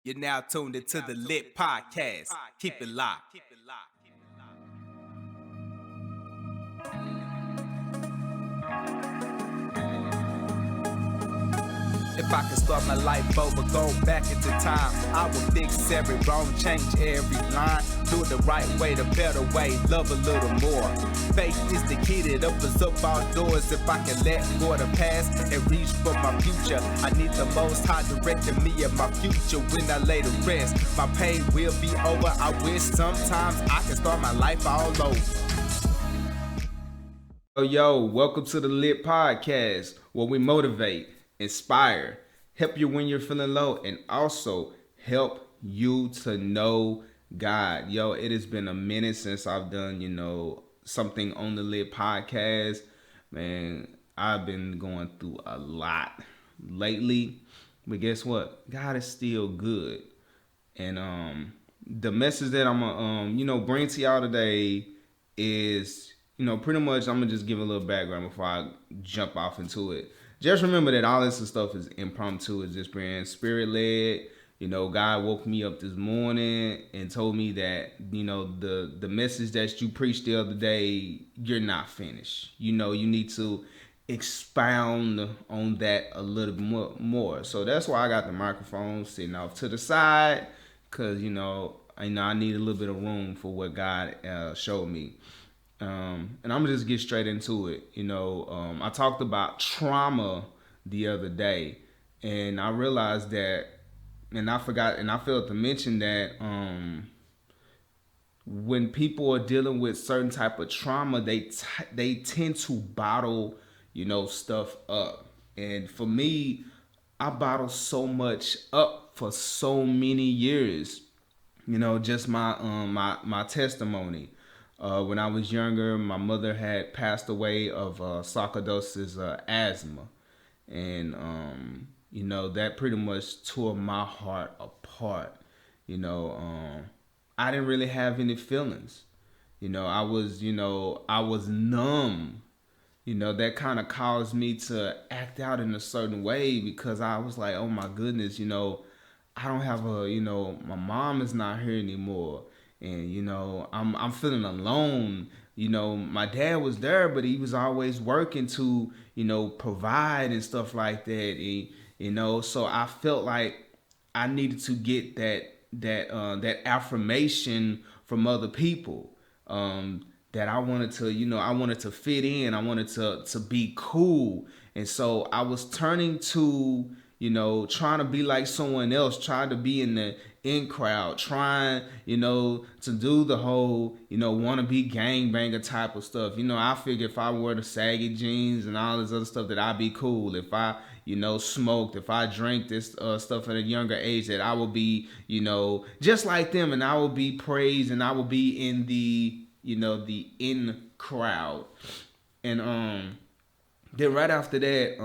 You're now tuned into the Lit Podcast. Keep it locked. If I could start my life over, go back into time, I would fix every wrong, change every line, do it the right way, the better way, love a little more. Faith is the key that opens up all doors. If I can let go of the past and reach for my future, I need the Most High directing me in my future. When I lay to rest, my pain will be over. I wish sometimes I could start my life all over. Yo, welcome to the Lit Podcast, where we motivate, inspire, help you when you're feeling low, and also help you to know God. Yo, it has been a minute since I've done, something on the Lit Podcast. Man, I've been going through a lot lately, but guess what? God is still good. And the message that I'm gonna bring to y'all today is, pretty much I'm gonna just give a little background before I jump off into it. Just remember that all this stuff is impromptu. It's just being spirit led. God woke me up this morning and told me that, the message that you preached the other day, you're not finished. You need to expound on that a little bit more. So that's why I got the microphone sitting off to the side, because I need a little bit of room for what God showed me. And I'm gonna just get straight into it. I talked about trauma the other day, and I realized that, and I failed to mention that when people are dealing with certain type of trauma, they tend to bottle, stuff up. And for me, I bottled so much up for so many years. Just my testimony. When I was younger, my mother had passed away of sarcoidosis, asthma, and that pretty much tore my heart apart. I didn't really have any feelings. I was numb. That kind of caused me to act out in a certain way, because I was like, oh my goodness, I don't have my mom is not here anymore. And, I'm feeling alone. My dad was there, but he was always working to, provide and stuff like that. And, so I felt like I needed to get that affirmation from other people. That I wanted to, I wanted to fit in. I wanted to be cool. And so I was turning to, trying to be like someone else, trying to be in the in crowd, trying, to do the whole, want to be gangbanger type of stuff. I figure if I wore the saggy jeans and all this other stuff, that I'd be cool. If I, smoked, if I drank this stuff at a younger age, that I would be, just like them, and I would be praised, and I would be in the, the in crowd. And then right after that,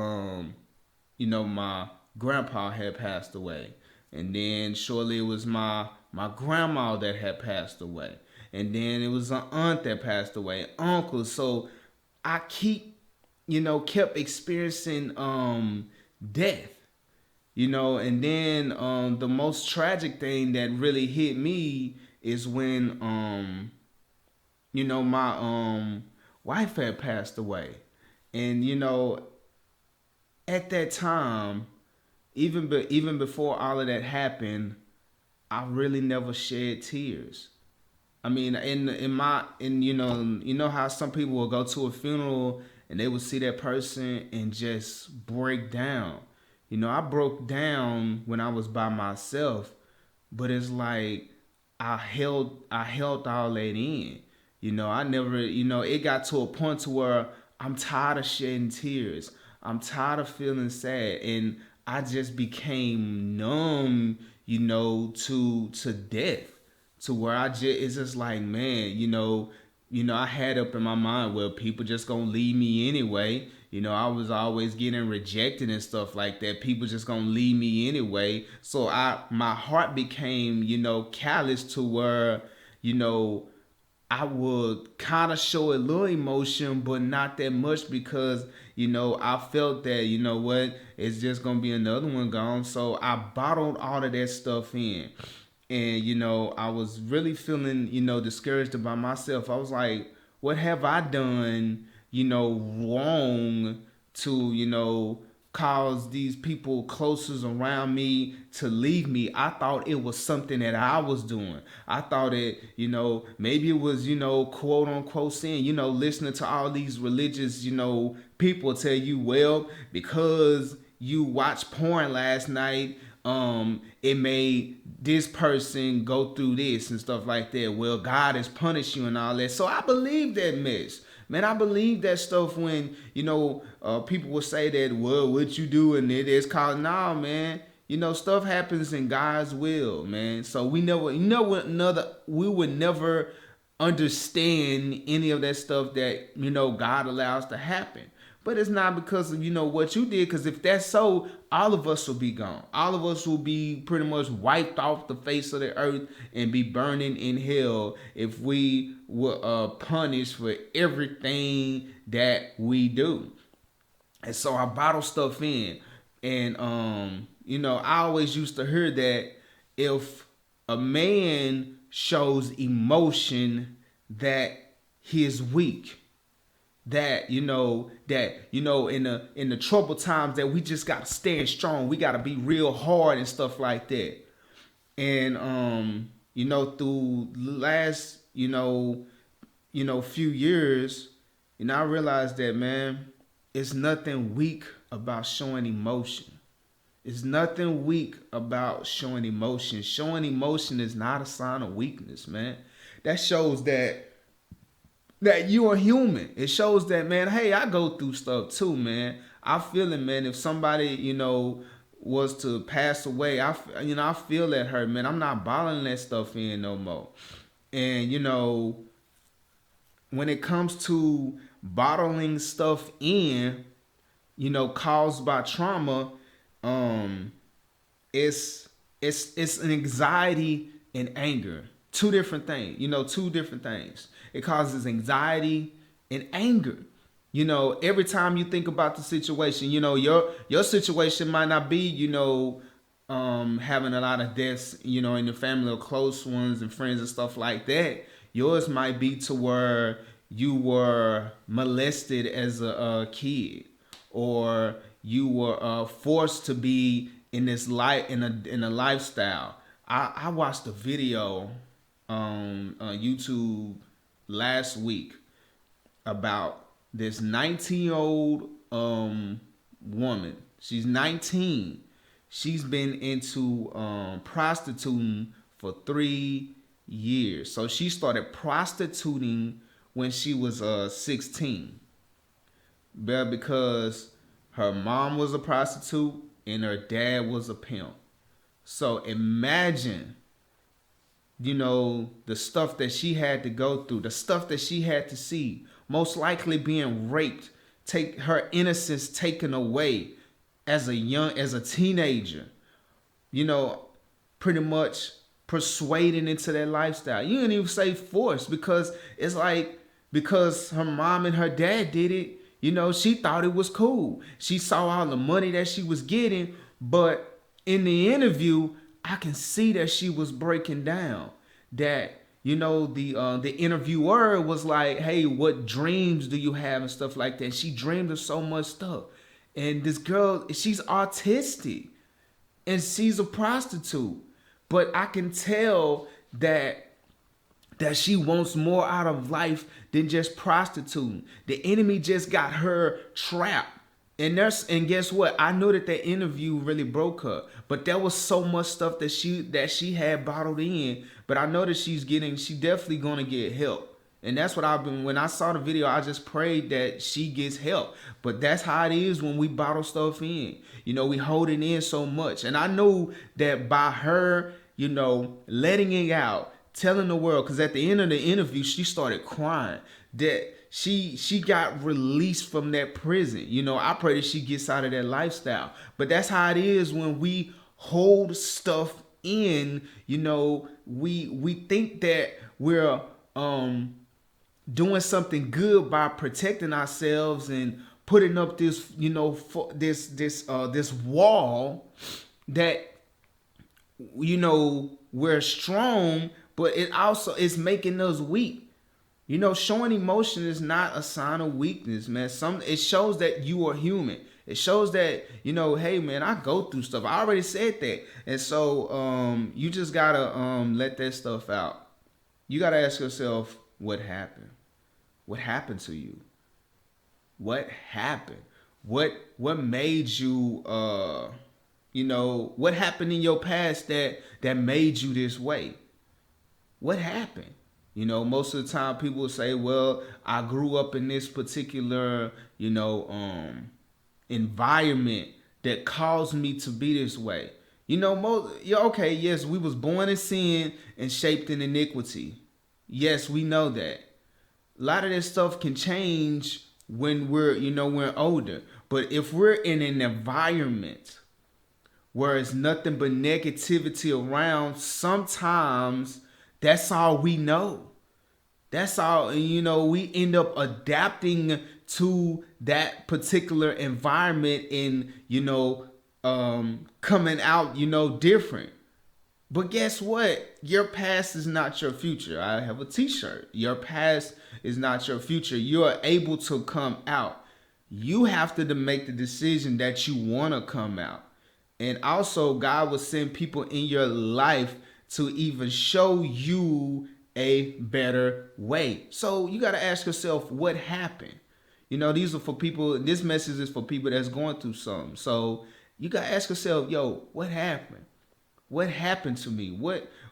my grandpa had passed away. And then shortly it was my grandma that had passed away. And then it was an aunt that passed away, uncle. So I kept experiencing death. And then the most tragic thing that really hit me is when my wife had passed away. And at that time, even before all of that happened, I really never shed tears. I mean, in how some people will go to a funeral and they will see that person and just break down. I broke down when I was by myself, but it's like I held all that in. I never, it got to a point to where I'm tired of shedding tears. I'm tired of feeling sad, and I just became numb, to death, to where it's just like, man, I had up in my mind, well, people just gonna leave me anyway. I was always getting rejected and stuff like that. People just gonna leave me anyway. So my heart became, callous to where, I would kind of show a little emotion, but not that much because, I felt that, what, it's just going to be another one gone. So I bottled all of that stuff in. And, I was really feeling, discouraged about myself. I was like, what have I done, wrong to, cause these people closest around me to leave me? I thought it was something that I was doing. I thought it, maybe it was, quote unquote sin, listening to all these religious, people tell you, well, because you watched porn last night, it made this person go through this and stuff like that. Well, God has punished you and all that. So I believe that mess. Man, I believe that stuff when, people will say that, well, what you do and it is called, nah, man. Stuff happens in God's will, man. So we never, we would never understand any of that stuff that, God allows to happen. But it's not because of, what you did. Because if that's so, all of us will be gone. All of us will be pretty much wiped off the face of the earth and be burning in hell if we were punished for everything that we do. And so I bottle stuff in. And, I always used to hear that if a man shows emotion, that he is weak. That in the troubled times, that we just gotta stand strong. We gotta be real hard and stuff like that. And through the last few years, I realized that, man, it's nothing weak about showing emotion. It's nothing weak about showing emotion. Showing emotion is not a sign of weakness, man. That shows that you are human. It shows that, man, hey, I go through stuff too, man. I feel it, man. If somebody, was to pass away, I feel that hurt, man. I'm not bottling that stuff in no more. And, when it comes to bottling stuff in, caused by trauma, it's an anxiety and anger. Two different things. It causes anxiety and anger. Every time you think about the situation, your situation might not be, having a lot of deaths, in your family or close ones and friends and stuff like that. Yours might be to where you were molested as a kid, or you were forced to be in this life in a lifestyle. I watched a video on YouTube last week about this 19-year-old woman. She's 19. She's been into prostituting for 3 years. So she started prostituting when she was 16. But because her mom was a prostitute and her dad was a pimp. So imagine, the stuff that she had to go through, the stuff that she had to see, most likely being raped, take her innocence taken away as a teenager, pretty much persuaded into that lifestyle. You didn't even say forced, because it's like, because her mom and her dad did it, she thought it was cool. She saw all the money that she was getting, but in the interview, I can see that she was breaking down. That, the interviewer was like, hey, what dreams do you have and stuff like that. She dreamed of so much stuff. And this girl, she's autistic and she's a prostitute. But I can tell that she wants more out of life than just prostituting. The enemy just got her trapped. And guess what? I know that interview really broke her, but there was so much stuff that she had bottled in. But I know that she definitely gonna get help. And that's what when I saw the video, I just prayed that she gets help. But that's how it is when we bottle stuff in. We hold it in so much. And I know that by her, letting it out, telling the world, because at the end of the interview, she started crying that she got released from that prison. I pray that she gets out of that lifestyle. But that's how it is when we hold stuff in. We think that we're um doing something good by protecting ourselves and putting up this, this wall that, we're strong, but it also is making us weak. Showing emotion is not a sign of weakness, man. It shows that you are human. It shows that, hey man, I go through stuff. I already said that. And so you just gotta let that stuff out. You gotta ask yourself, what happened? What happened to you? What happened? What made you what happened in your past that made you this way? What happened? Most of the time people will say, well, I grew up in this particular, environment that caused me to be this way. Okay, yes, we was born in sin and shaped in iniquity. Yes, we know that. A lot of this stuff can change when we're older. But if we're in an environment where it's nothing but negativity around, sometimes that's all we know. That's all, we end up adapting to that particular environment and, coming out, different. But guess what? Your past is not your future. I have a t-shirt. Your past is not your future. You are able to come out. You have to make the decision that you want to come out. And also, God will send people in your life to even show you a better way. So you got to ask yourself, what happened? These are for people. This message is for people that's going through something. So you got to ask yourself, yo, what happened? What happened to me?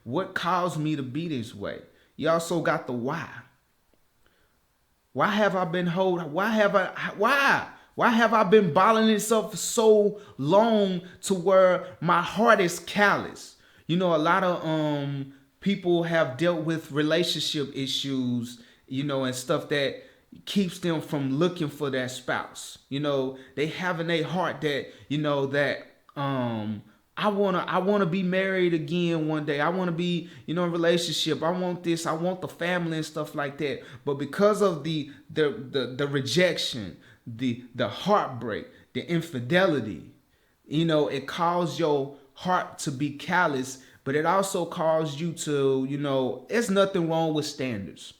What caused me to be this way? You also got the why. Why have I been holding? Why have I been bottling this up for so long to where my heart is callous? A lot of people have dealt with relationship issues, and stuff that keeps them from looking for that spouse. They have in their heart that, I wanna be married again one day. I wanna be, in a relationship. I want this. I want the family and stuff like that. But because of the rejection, the heartbreak, the infidelity, it caused your heart to be callous. But it also caused you to, there's nothing wrong with standards.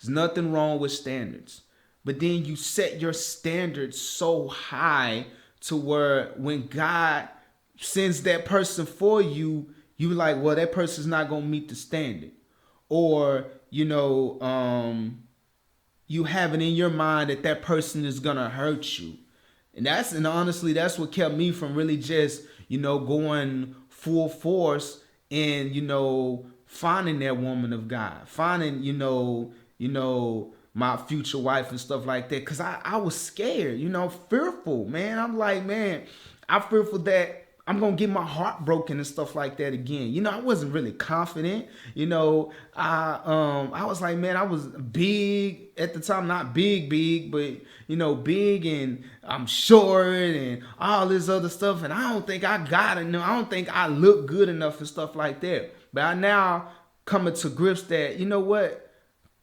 There's nothing wrong with standards. But then you set your standards so high to where when God sends that person for you, you like, well, that person's not gonna meet the standard. Or, you have it in your mind that person is gonna hurt you. And honestly, that's what kept me from really just, going full force and, finding that woman of God, finding, my future wife and stuff like that. Cause I was scared, fearful, man. I'm like, man, I'm fearful that I'm going to get my heart broken and stuff like that again. I wasn't really confident. I was like, man, I was big at the time, not big, but, big and I'm short and all this other stuff. And I don't think I got it. I don't think I look good enough and stuff like that. But I now coming to grips that, what?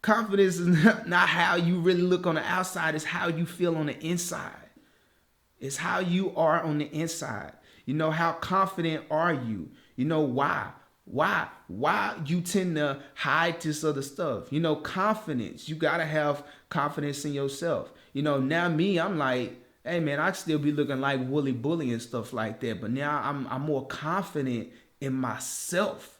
Confidence is not how you really look on the outside. It's how you feel on the inside. It's how you are on the inside. How confident are you? Why? Why you tend to hide this other stuff? Confidence. You got to have confidence in yourself. Now me, I'm like, hey man, I still be looking like Wooly Bully and stuff like that. But now I'm more confident in myself.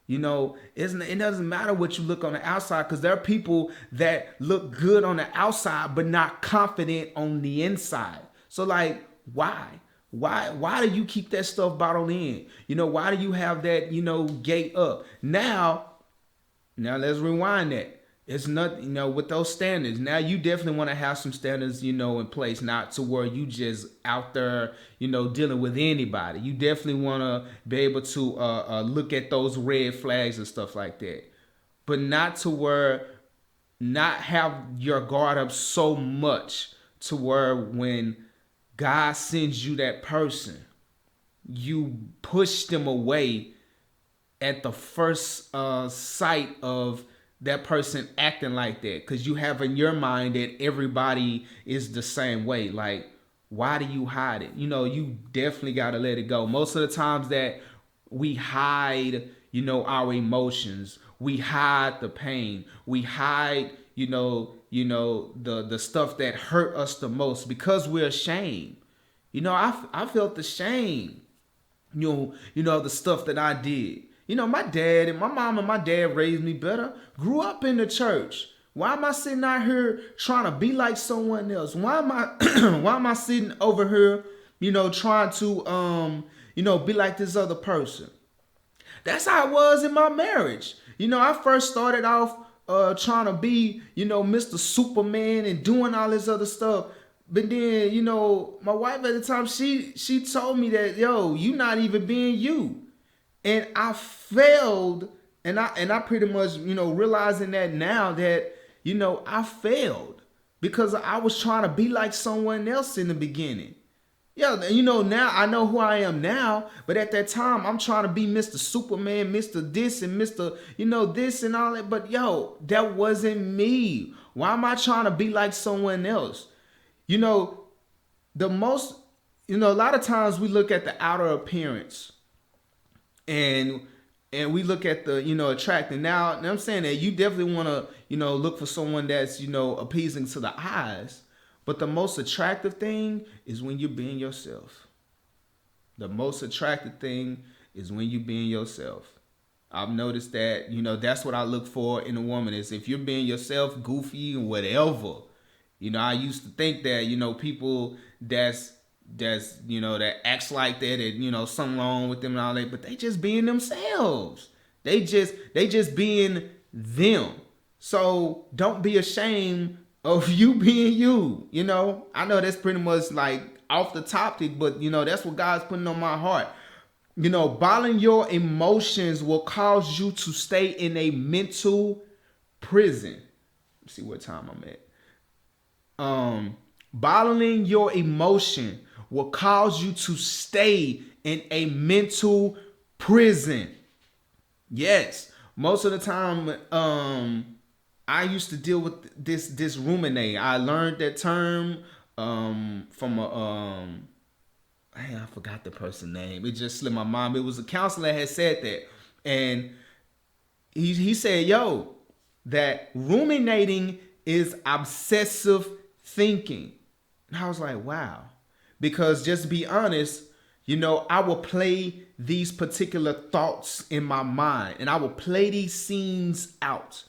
It doesn't matter what you look on the outside, because there are people that look good on the outside but not confident on the inside. So like, why? Why do you keep that stuff bottled in? Why do you have that, gate up? Now let's rewind that. It's not, with those standards. Now you definitely want to have some standards, in place, not to where you just out there, dealing with anybody. You definitely want to be able to look at those red flags and stuff like that. But not to where, not have your guard up so much to where when God sends you that person, you push them away at the first sight of that person acting like that, because you have in your mind that everybody is the same way. Like, why do you hide it? You definitely got to let it go. Most of the times that we hide, our emotions, we hide the pain, we hide, the stuff that hurt us the most because we're ashamed. I felt the shame, the stuff that I did. My dad and my mom and my dad raised me better. Grew up in the church. Why am I sitting out here trying to be like someone else? Why am I why am I sitting over here, trying to be like this other person? That's how it was in my marriage. I first started off trying to be, Mr. Superman and doing all this other stuff. But then, my wife at the time, she told me that, yo, you not even being you. And I failed, and I pretty much, realizing that now that, I failed because I was trying to be like someone else in the beginning. Yeah, now I know who I am now, but at that time I'm trying to be Mr. Superman, Mr. This and Mr. This and all that. But that wasn't me. Why am I trying to be like someone else? The most, a lot of times we look at the outer appearance and we look at the, attractive. Now I'm saying that you definitely want to, look for someone that's, appeasing to the eyes. But the most attractive thing is when you're being yourself. The most attractive thing is when you're being yourself. I've noticed that, that's what I look for in a woman, is if you're being yourself, goofy and whatever. I used to think that, people that acts like that, and, something wrong with them and all that, but they just being themselves. They just being them. So don't be ashamed of you being you. I know that's pretty much like off the topic, but that's what God's putting on my heart. Bottling your emotions will cause you to stay in a mental prison. Let's see what time I'm at. Bottling your emotion will cause you to stay in a mental prison. Yes, most of the time, I used to deal with this ruminate. I learned that term from I forgot the person's name. It just slipped my mind. It was a counselor that had said that, and he said, that ruminating is obsessive thinking. And I was like, wow. Because just to be honest, I will play these particular thoughts in my mind, and I will play these scenes out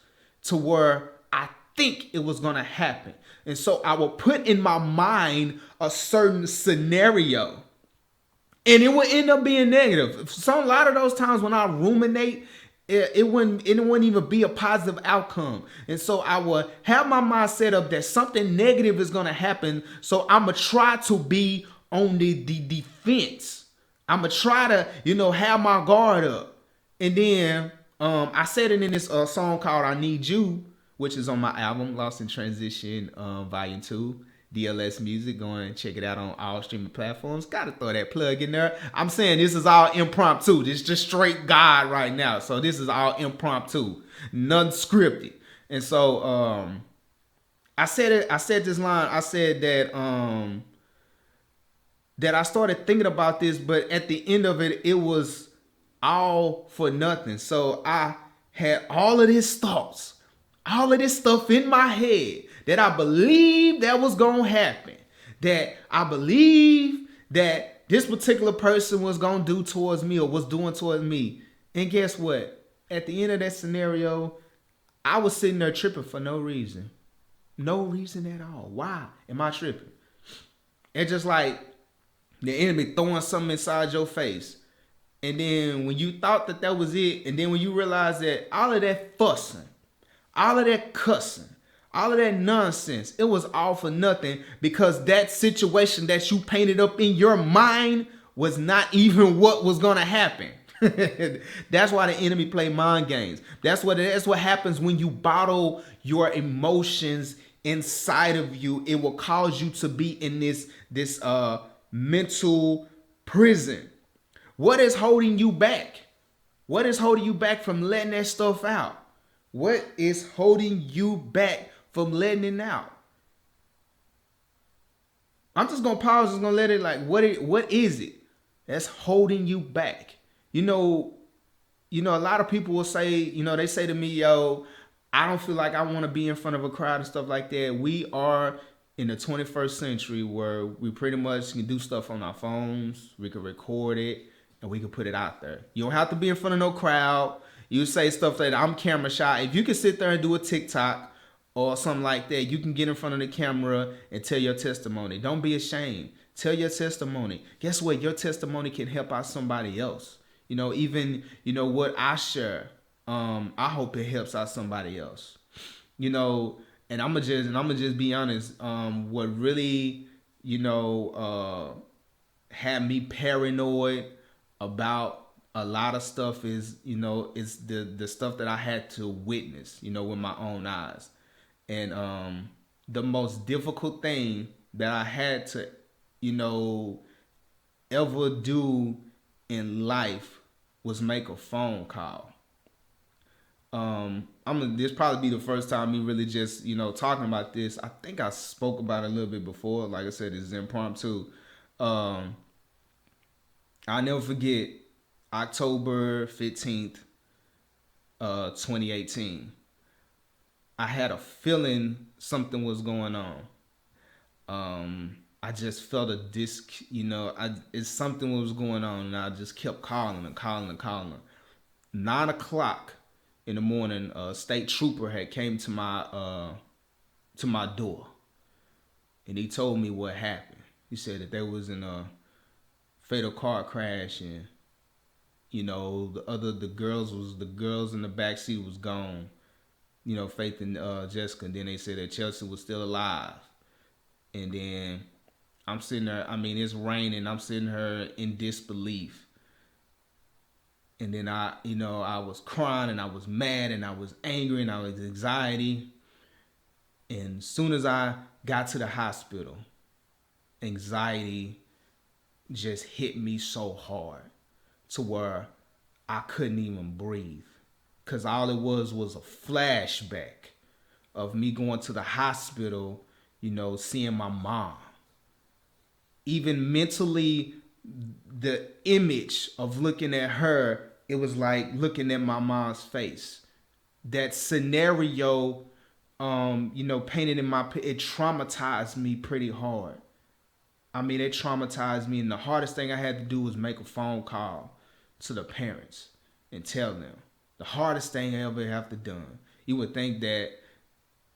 to where I think it was going to happen. And so I will put in my mind a certain scenario, and it will end up being negative. So a lot of those times when I ruminate, it wouldn't even be a positive outcome. And so I will have my mind set up that something negative is going to happen. So I'm going to try to be on the defense. I'm going to try to, have my guard up. And then I said it in this song called I Need You, which is on my album, Lost in Transition, Volume 2. DLS Music. Go and check it out on all streaming platforms. Gotta throw that plug in there. I'm saying this is all impromptu. This is just straight God right now. So this is all impromptu. None scripted. And so I said this line. I said that that I started thinking about this, but at the end of it, it was all for nothing. So I had all of these thoughts, all of this stuff in my head that I believed that was going to happen, that I believed that this particular person was going to do towards me or was doing towards me. And guess what? At the end of that scenario, I was sitting there tripping for no reason. No reason at all. Why am I tripping? It's just like the enemy throwing something inside your face. And then when you thought that that was it, and then when you realize that all of that fussing, all of that cussing, all of that nonsense, it was all for nothing, because that situation that you painted up in your mind was not even what was going to happen. That's why the enemy play mind games. That's what happens when you bottle your emotions inside of you. It will cause you to be in this mental prison. What is holding you back? What is holding you back from letting that stuff out? What is holding you back from letting it out? I'm just gonna pause. Just gonna let it like what is it that's holding you back? A lot of people will say, they say to me, yo, I don't feel like I want to be in front of a crowd and stuff like that. We are in the 21st century where we pretty much can do stuff on our phones. We can record it and we can put it out there. You don't have to be in front of no crowd. You say stuff like, I'm camera shy. If you can sit there and do a TikTok or something like that, you can get in front of the camera and tell your testimony. Don't be ashamed. Tell your testimony. Guess what? Your testimony can help out somebody else. Even what I share, I hope it helps out somebody else. And I'm gonna just be honest. What really, had me paranoid about a lot of stuff is the stuff that I had to witness, with my own eyes. And the most difficult thing that I had to, ever do in life was make a phone call. This probably be the first time me really just, talking about this. I think I spoke about it a little bit before. Like I said, it's impromptu. I'll never forget October 15th, 2018. I had a feeling something was going on. I just felt a it's something was going on, and I just kept calling and calling and calling. 9 o'clock in the morning, a state trooper had came to my door, and he told me what happened. He said that there was in a fatal car crash, and the girls in the back seat was gone. Faith and Jessica. And then they said that Chelsea was still alive, and then I'm sitting there. I mean, it's raining. I'm sitting here in disbelief. And then I was crying and I was mad and I was angry and I was anxiety. And as soon as I got to the hospital, anxiety just hit me so hard to where I couldn't even breathe. Because all it was a flashback of me going to the hospital, seeing my mom. Even mentally, the image of looking at her, it was like looking at my mom's face. That scenario, painted in it traumatized me pretty hard. I mean, it traumatized me, and the hardest thing I had to do was make a phone call to the parents and tell them. The hardest thing I ever have to do. You would think that,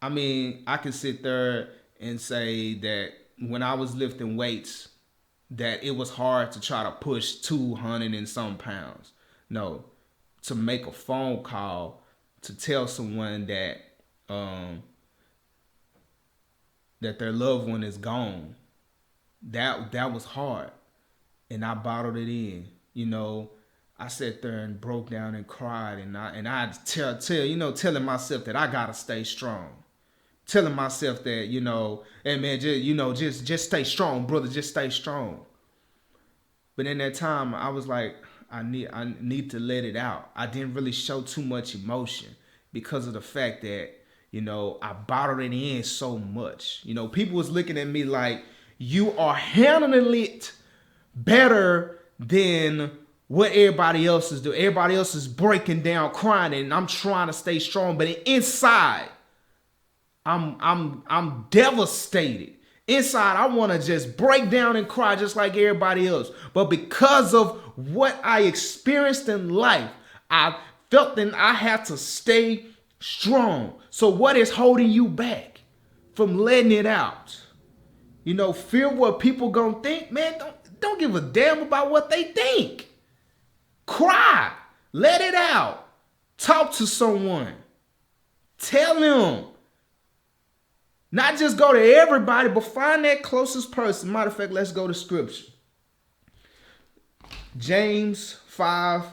I could sit there and say that when I was lifting weights, that it was hard to try to push 200 and some pounds. No, to make a phone call to tell someone that that their loved one is gone, that was hard, and I bottled it in. I sat there and broke down and cried, and I telling myself that I gotta stay strong, telling myself that hey man, just stay strong, brother, just stay strong. But in that time, I was like, I need to let it out. I didn't really show too much emotion because of the fact that I bottled it in so much. People was looking at me like, you are handling it better than what everybody else is doing. Everybody else is breaking down, crying, and I'm trying to stay strong. But inside, I'm devastated. Inside, I want to just break down and cry just like everybody else. But because of what I experienced in life, I felt that I had to stay strong. So what is holding you back from letting it out? Fear what people gonna think. Man, don't give a damn about what they think. Cry. Let it out. Talk to someone. Tell them. Not just go to everybody, but find that closest person. Matter of fact, let's go to scripture. James 5,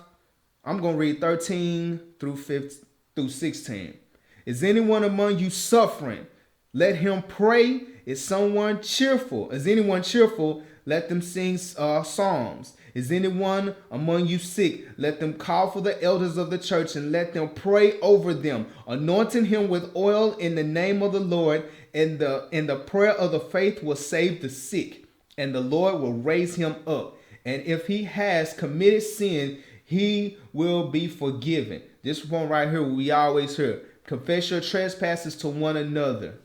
I'm going to read 13 through 16. Is anyone among you suffering? Let him pray. Is anyone cheerful? let them sing psalms. Is anyone among you sick? Let them call for the elders of the church and let them pray over them, anointing him with oil in the name of the Lord. And the prayer of the faith will save the sick, and the Lord will raise him up. And if he has committed sin, he will be forgiven. This one right here, we always hear. Confess your trespasses to one another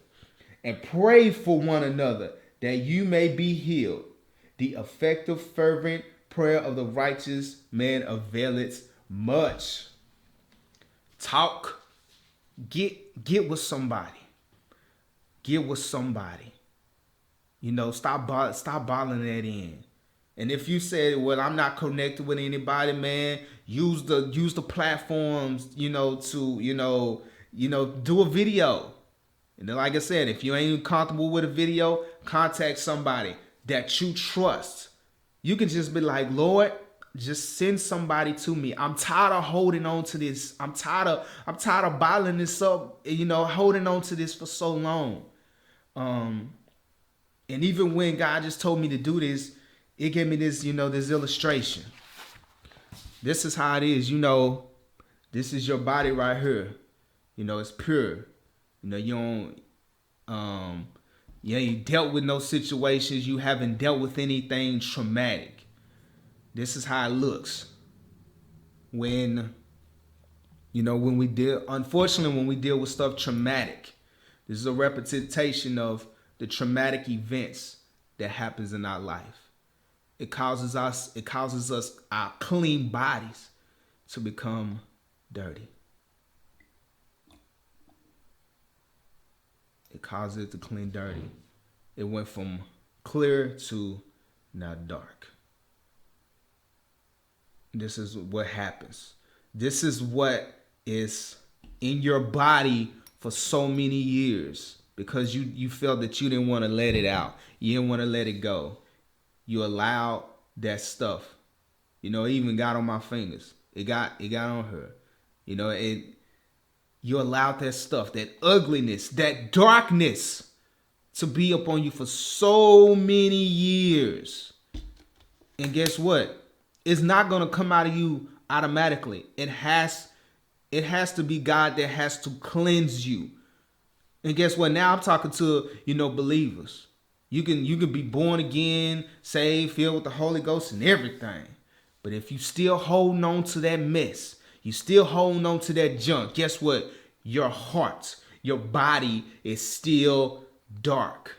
and pray for one another that you may be healed. The effective, fervent prayer of the righteous man availeth much. Talk. Get with somebody. Get with somebody. You know, stop bottling that in. And if you said, well, I'm not connected with anybody, man, use the platforms, to do a video. And then, like I said, if you ain't comfortable with a video, contact somebody that you trust. You can just be like, Lord, just send somebody to me. I'm tired of holding on to this. I'm tired of bottling this up, holding on to this for so long. And even when God just told me to do this, it gave me this, this illustration. This is how it is, this is your body right here. It's pure. You don't, you dealt with no situations. You haven't dealt with anything traumatic. This is how it looks. When we deal with stuff traumatic, this is a representation of the traumatic events that happens in our life. It causes us, our clean bodies, to become dirty. It causes it to clean dirty. It went from clear to now dark. This is what happens. This is what is in your body for so many years because you felt that you didn't want to let it out. You didn't want to let it go. You allowed that stuff. It even got on my fingers. It got on her. You allowed that stuff, that ugliness, that darkness to be upon you for so many years. And guess what? It's not going to come out of you automatically. It has to be God that has to cleanse you. And guess what? Now I'm talking to, believers. You can be born again, saved, filled with the Holy Ghost and everything. But if you still holding on to that mess, you still holding on to that junk, guess what? Your heart, your body is still dark.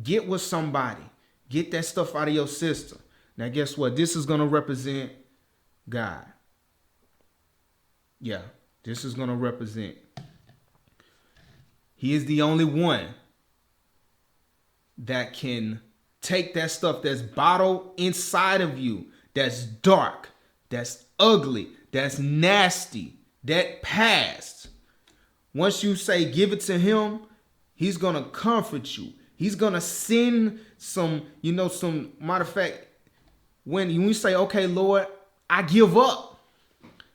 Get with somebody. Get that stuff out of your system. Now, guess what? This is going to represent God. Yeah, this is going to represent. He is the only one that can take that stuff that's bottled inside of you, that's dark, that's ugly, that's nasty, that past. Once you say give it to him, he's going to comfort you. He's going to send some matter of fact, when you say, okay, Lord, I give up.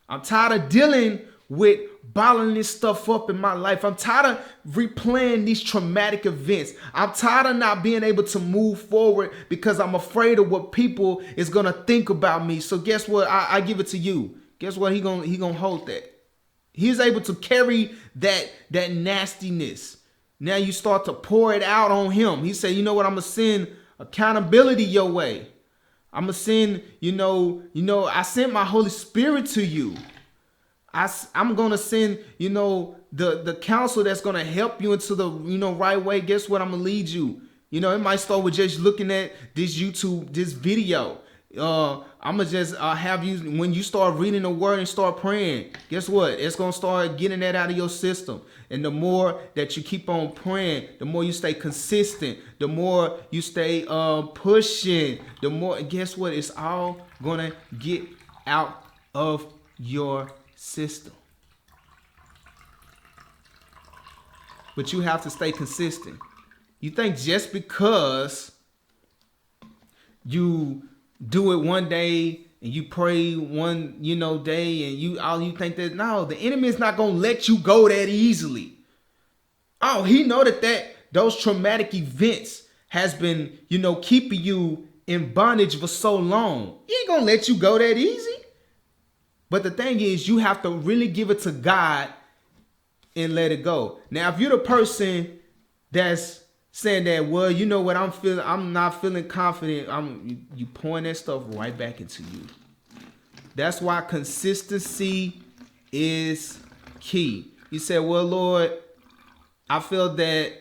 I'm tired of dealing with bottling this stuff up in my life. I'm tired of replaying these traumatic events. I'm tired of not being able to move forward because I'm afraid of what people is going to think about me. So guess what? I give it to you. Guess what? He gonna hold that. He's able to carry that nastiness. Now you start to pour it out on him. He said, you know what? I'm going to send accountability your way. I'm going to send, I sent my Holy Spirit to you. I'm going to send, the counsel that's going to help you into the, right way. Guess what? I'm going to lead you. It might start with just looking at this video. I'm going to just have you, when you start reading the word and start praying, guess what? It's going to start getting that out of your system. And the more that you keep on praying, the more you stay consistent, the more you stay pushing, the more, guess what? It's all going to get out of your system. But you have to stay consistent. You think just because you do it one day and you pray one, day and you think that, no, the enemy is not going to let you go that easily. Oh, he know that those traumatic events has been, keeping you in bondage for so long. He ain't gonna let you go that easy. But the thing is, you have to really give it to God and let it go. Now, if you're the person that's saying that, well, you know what, I'm not feeling confident, you pouring that stuff right back into you. That's why consistency is key. You said, well, Lord, I feel that,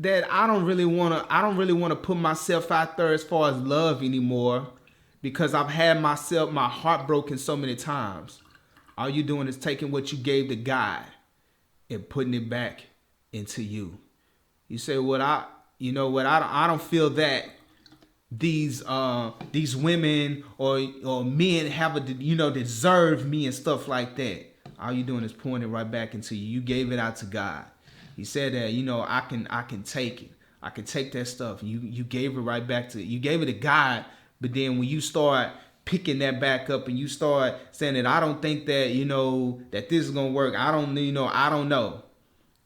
that I don't really want to put myself out there as far as love anymore, because I've had my heart broken so many times. All you doing is taking what you gave to God and putting it back into you. You say, well, I don't feel that these women or men have deserve me and stuff like that. All you doing is pouring it right back into you. You gave it out to God. He said that, I can take it. I can take that stuff. You gave it right back you gave it to God. But then when you start picking that back up and you start saying that I don't think that, that this is going to work. I don't know.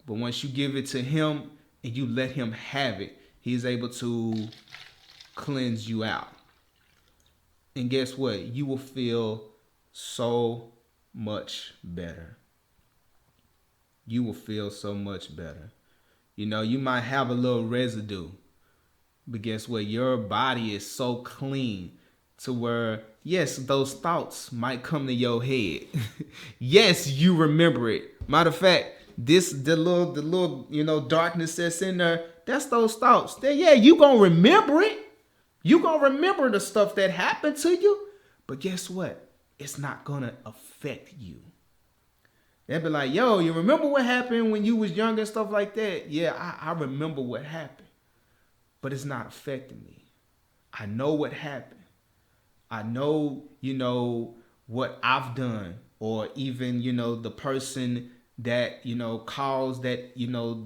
But once you give it to him and you let him have it, he's able to cleanse you out. And guess what? You will feel so much better. You will feel so much better. You might have a little residue, but guess what? Your body is so clean to where, yes, those thoughts might come to your head. Yes, you remember it. Matter of fact, the little darkness that's in there, that's those thoughts. Yeah, you gonna remember it. You gonna remember the stuff that happened to you. But guess what? It's not gonna affect you. They'll be like, yo, you remember what happened when you was young and stuff like that? Yeah, I remember what happened. But it's not affecting me. I know what happened. I know, what I've done, or even, the person that, caused that,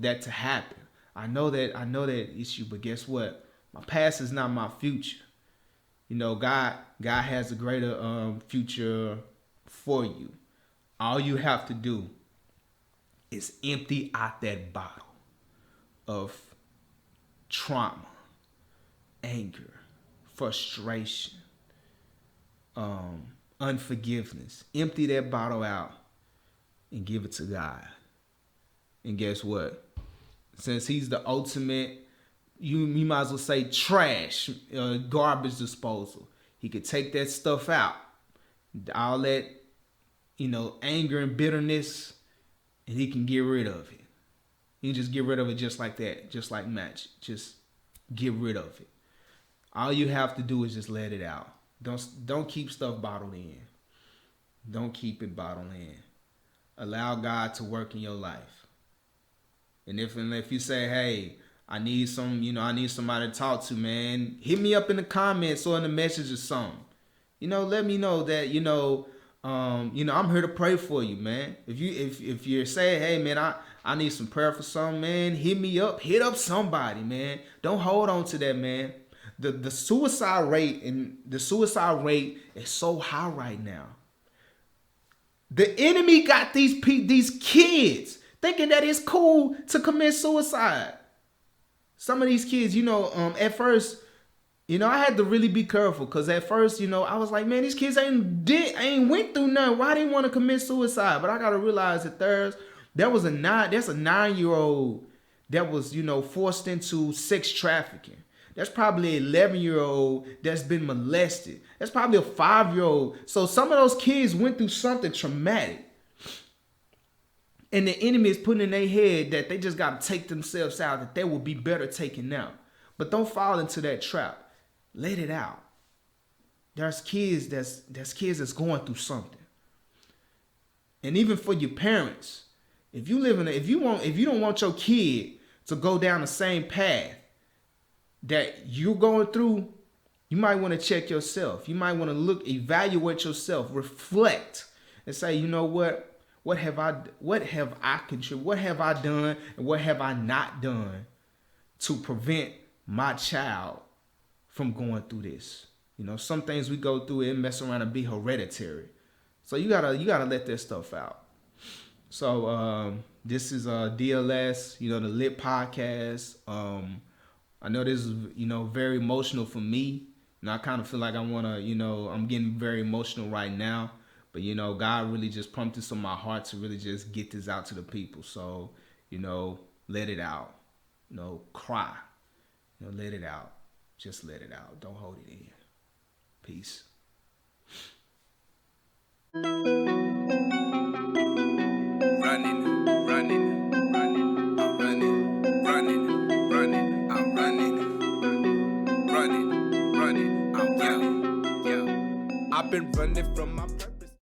that to happen. I know that issue, but guess what? My past is not my future. God has a greater future for you. All you have to do is empty out that bottle of trauma, anger, frustration, unforgiveness. Empty that bottle out and give it to God. And guess what? Since he's the ultimate, you might as well say trash, garbage disposal. He could take that stuff out. All that, anger and bitterness, and he can get rid of it. He can just get rid of it just like that, just like magic. Just get rid of it. All you have to do is just let it out. Don't keep stuff bottled in. Don't keep it bottled in. Allow God to work in your life. And if you say, hey, I need somebody to talk to, man, hit me up in the comments or in the message or something. Let me know that, I'm here to pray for you, man. If you're saying, hey, man, I need some prayer for something, man, hit me up. Hit up somebody, man. Don't hold on to that, man. The suicide rate is so high right now. The enemy got these kids thinking that it's cool to commit suicide. Some of these kids, at first, I had to really be careful, because at first, I was like, man, these kids ain't went through nothing. Why they want to commit suicide? But I got to realize that there's a 9-year-old that was, forced into sex trafficking. That's probably an 11-year-old that's been molested. That's probably a 5-year-old. So some of those kids went through something traumatic. And the enemy is putting in their head that they just got to take themselves out, that they will be better taken out. But don't fall into that trap. Let it out. There's kids that's going through something. And even for your parents, if you don't want your kid to go down the same path that you're going through, you might want to check yourself. You might want to evaluate yourself, reflect, and say, you know what? What have I contributed? What have I done, and what have I not done to prevent my child from going through this? Some things we go through, it mess around and be hereditary. So you gotta let that stuff out. So This is DLS, the Lit Podcast. I know this is very emotional for me. I kind of feel like I want to, I'm getting very emotional right now. But God really just prompted this on my heart to really just get this out to the people. So let it out. Cry. Let it out. Just let it out. Don't hold it in. Peace. I've been running from my